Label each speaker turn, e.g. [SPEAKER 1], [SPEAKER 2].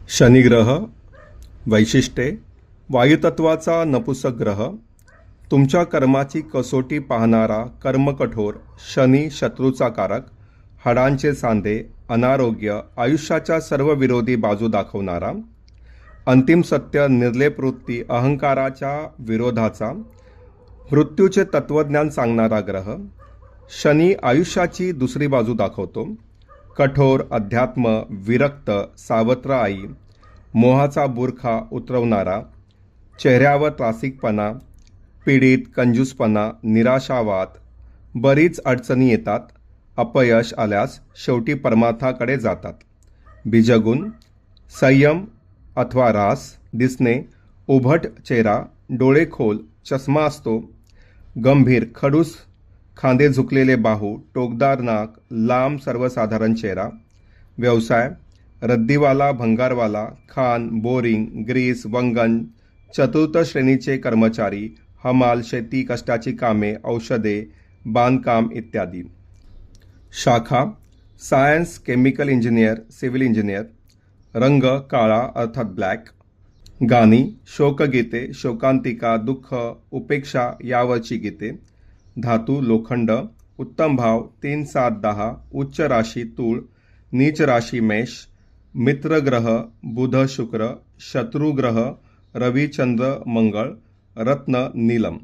[SPEAKER 1] शनिग्रह वैशिष्ट्ये. वायुतत्वाचा नपुसक ग्रह. तुमच्या कर्माची कसोटी पाहणारा कर्मकठोर शनी, शत्रूचा कारक, हाडांचे सांधे, अनारोग्य, आयुष्याच्या सर्व विरोधी बाजू दाखवणारा, अंतिम सत्य, निर्लेप वृत्ती, अहंकाराच्या विरोधाचा, मृत्यूचे तत्वज्ञान सांगणारा ग्रह. शनी आयुष्याची दुसरी बाजू दाखवतो. कठोर, अध्यात्म, विरक्त, सावत्र आई, मोहाचा बुरखा उतरवणारा, चेहऱ्यावर त्रासिकपणा, पीडित, कंजूसपणा, निराशावाद. बरीच अडचणी येतात. अपयश आल्यास शेवटी परमार्थाकडे जातात. बीजगुण: संयम अथवा रास, दिसणे उभट चेहरा, डोळे खोल, चष्मा असतो, गंभीर, खडूस, खांदे झुकलेले बाहू, टोकदार नाक, लांब सर्वसाधारण चेहरा. व्यवसाय: रद्दीवाला, भंगारवाला, खाण, बोरिंग, ग्रीस, वंगण, चतुर्थ श्रेणीचे कर्मचारी, हमाल, शेती, कष्टाची कामे, औषधे, बांधकाम इत्यादी. शाखा: science, chemical engineer, civil engineer. रंग काळा अर्थात ब्लॅक. गाणी: शोकगीते, शोकांतिका, दुःख, उपेक्षा यावरची गीते. धातू: लोखंड. उत्तम भाव 3, 7, 10. उच्च राशी तूळ, नीच राशी मेष. मित्र ग्रह बुध, शुक्र. शत्रू ग्रह रवी, चंद्र, मंगळ. रत्न नीलम.